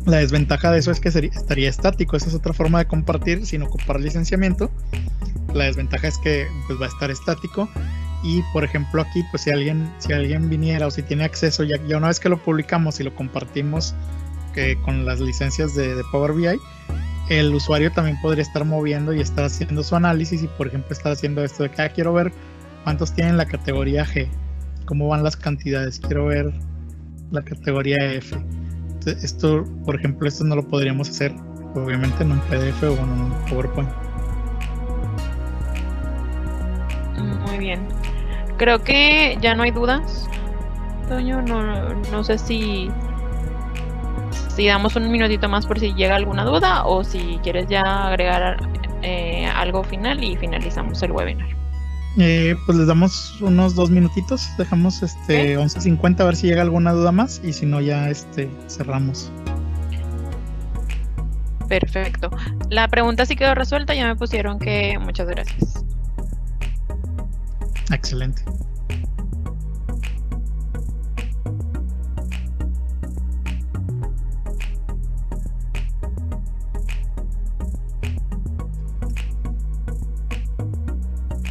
S2: La desventaja de eso es que estaría estático. Esa es otra forma de compartir sin ocupar licenciamiento. La desventaja es que pues, va a estar estático y por ejemplo aquí pues si alguien viniera o si tiene acceso ya una vez que lo publicamos y lo compartimos con las licencias de Power BI, el usuario también podría estar moviendo y estar haciendo su análisis y por ejemplo estar haciendo esto de que quiero ver cuántos tienen la categoría G, cómo van las cantidades, quiero ver la categoría F. Entonces, esto no lo podríamos hacer obviamente en un PDF o en un PowerPoint.
S1: Muy bien, creo que ya no hay dudas, Toño. No sé si damos un minutito más por si llega alguna duda o si quieres ya agregar algo final y finalizamos el webinar.
S2: Pues les damos unos 2 minutitos, dejamos 11:50 a ver si llega alguna duda más y si no ya cerramos.
S1: Perfecto. La pregunta sí quedó resuelta, ya me pusieron que muchas gracias.
S2: Excelente.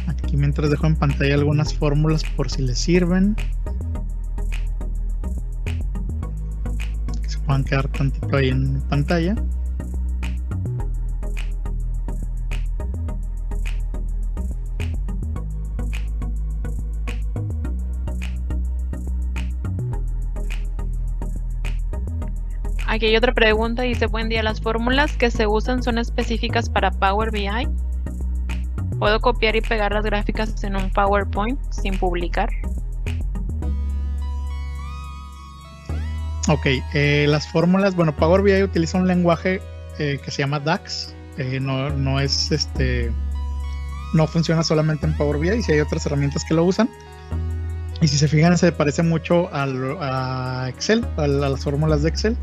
S2: Aquí mientras dejo en pantalla algunas fórmulas por si les sirven. Que se puedan quedar tantito ahí en pantalla.
S1: Aquí hay otra pregunta, dice: buen día, ¿las fórmulas que se usan son específicas para Power BI? ¿Puedo copiar y pegar las gráficas en un PowerPoint sin publicar?
S2: Ok, las fórmulas, bueno, Power BI utiliza un lenguaje que se llama DAX, no es no funciona solamente en Power BI, si hay otras herramientas que lo usan. Y si se fijan, se parece mucho a Excel, a las fórmulas de Excel.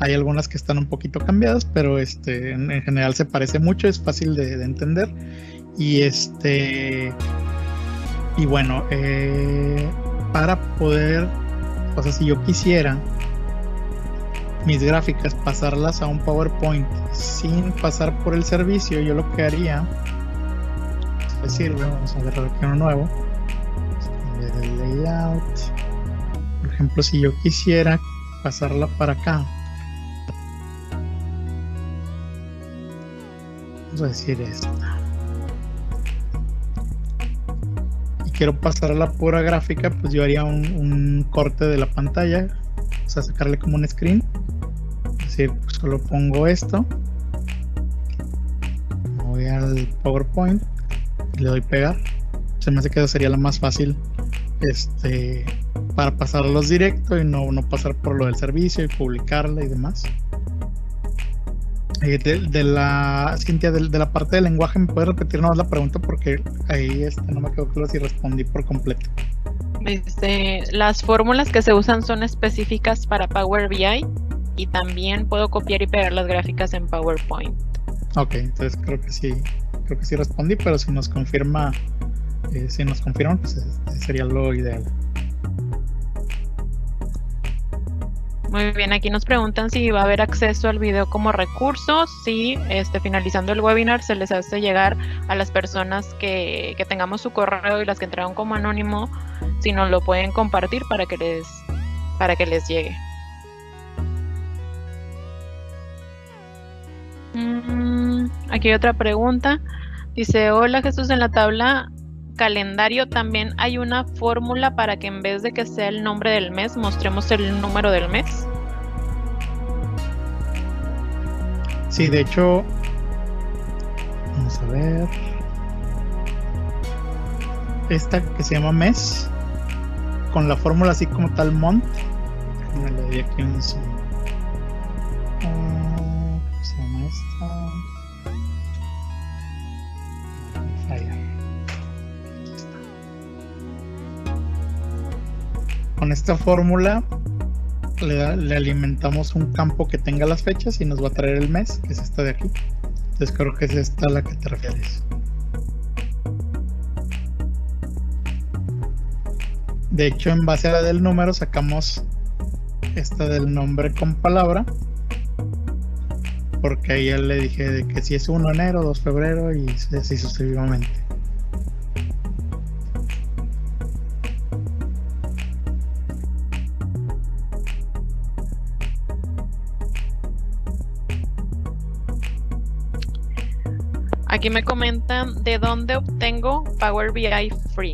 S2: Hay algunas que están un poquito cambiadas, pero en general se parece mucho, es fácil de entender. Y y bueno, para poder, o sea, si yo quisiera mis gráficas pasarlas a un PowerPoint sin pasar por el servicio, yo lo que haría, si les sirve, vamos a agarrar aquí uno nuevo, el layout. Por ejemplo, si yo quisiera pasarla para acá, vamos a decir esta, y quiero pasar a la pura gráfica, pues yo haría un corte de la pantalla, o sea, sacarle como un screen, es decir, pues solo pongo esto, voy al PowerPoint y le doy pegar. Se me hace que eso sería lo más fácil para pasarlos directo y no pasar por lo del servicio y publicarla y demás. Cintia, de la parte del lenguaje, ¿me puedes repetir nada más la pregunta? Porque ahí no me quedó claro si respondí por completo.
S1: Las fórmulas que se usan son específicas para Power BI y también puedo copiar y pegar las gráficas en PowerPoint.
S2: Ok, entonces creo que sí respondí, pero si nos confirman, pues sería lo ideal.
S1: Muy bien, aquí nos preguntan si va a haber acceso al video como recurso. Sí, finalizando el webinar se les hace llegar a las personas que tengamos su correo y las que entraron como anónimo, si nos lo pueden compartir para que les llegue. Aquí hay otra pregunta. Dice, hola Jesús, en la tabla calendario también hay una fórmula para que en vez de que sea el nombre del mes, mostremos el número del mes.
S2: Sí, de hecho, vamos a ver. Esta que se llama mes, con la fórmula así como tal month. Me le doy aquí un zoom. ¿Cómo se llama esta? Con esta fórmula le alimentamos un campo que tenga las fechas y nos va a traer el mes, que es esta de aquí. Entonces creo que es esta a la que te refieres. De hecho, en base a la del número sacamos esta del nombre con palabra, porque ahí ya le dije de que si es 1 de enero, 2 de febrero y así sucesivamente.
S1: Aquí me comentan de dónde obtengo Power BI Free.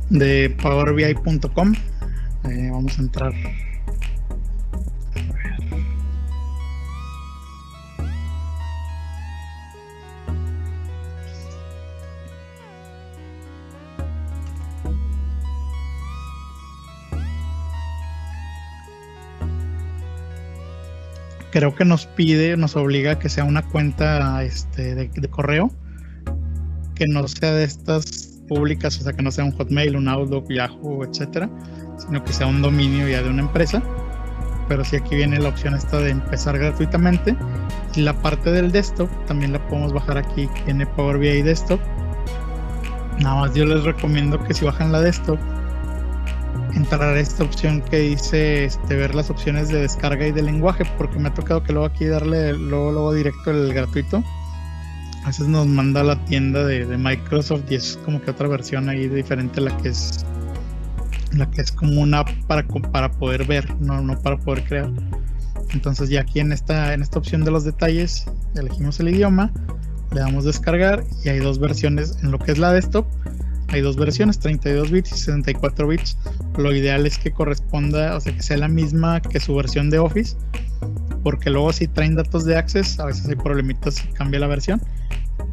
S2: De powerbi.com. Vamos a entrar. Creo que nos obliga a que sea una cuenta de correo, que no sea de estas públicas, o sea, que no sea un Hotmail, un Outlook, Yahoo, etcétera, sino que sea un dominio ya de una empresa. Pero sí, aquí viene la opción esta de empezar gratuitamente, y la parte del desktop también la podemos bajar aquí, que tiene Power BI Desktop. Nada más yo les recomiendo que si bajan la desktop, entrar a esta opción que dice ver las opciones de descarga y de lenguaje, porque me ha tocado que luego aquí darle luego directo el gratuito. A veces nos manda a la tienda de Microsoft y es como que otra versión ahí diferente a la que es como una app para poder ver, no para poder crear. Entonces ya aquí en esta opción de los detalles elegimos el idioma, le damos descargar y hay dos versiones en lo que es la desktop. Hay dos versiones, 32 bits y 64 bits. Lo ideal es que corresponda, o sea, que sea la misma que su versión de Office, porque luego si traen datos de Access, a veces hay problemitas si cambia la versión.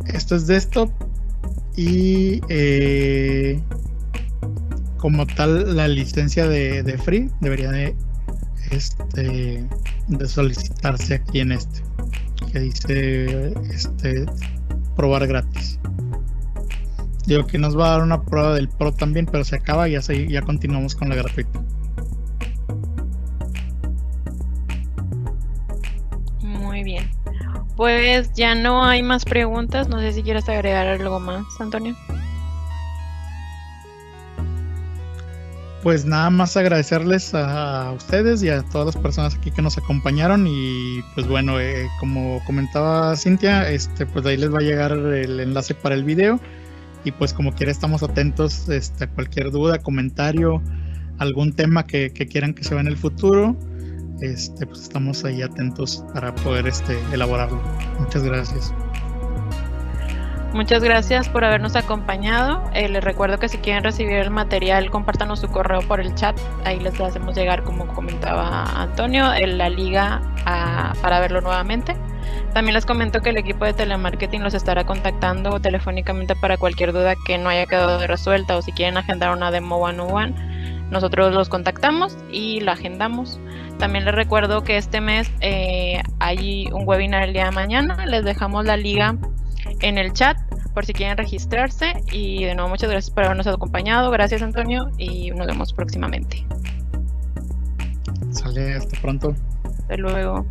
S2: Esto es desktop y como tal la licencia de free debería de solicitarse aquí en que dice probar gratis. Digo que nos va a dar una prueba del Pro también, pero se acaba y ya continuamos con la gratuita.
S1: Muy bien. Pues ya no hay más preguntas. No sé si quieres agregar algo más, Antonio.
S2: Pues nada más agradecerles a ustedes y a todas las personas aquí que nos acompañaron. Y pues bueno, como comentaba Cintia, pues ahí les va a llegar el enlace para el video. Y pues como quiera estamos atentos a cualquier duda, comentario, algún tema que quieran que se vea en el futuro. Pues estamos ahí atentos para poder elaborarlo. Muchas gracias.
S1: Muchas gracias por habernos acompañado. Les recuerdo que si quieren recibir el material, compártanos su correo por el chat. Ahí les hacemos llegar, como comentaba Antonio, la liga para verlo nuevamente. También les comento que el equipo de telemarketing los estará contactando telefónicamente para cualquier duda que no haya quedado resuelta, o si quieren agendar una demo one-on-one, nosotros los contactamos y la agendamos. También les recuerdo que este mes hay un webinar el día de mañana. Les dejamos la liga en el chat por si quieren registrarse. Y de nuevo, muchas gracias por habernos acompañado. Gracias, Antonio, y nos vemos próximamente.
S2: Sale, hasta pronto.
S1: Hasta luego.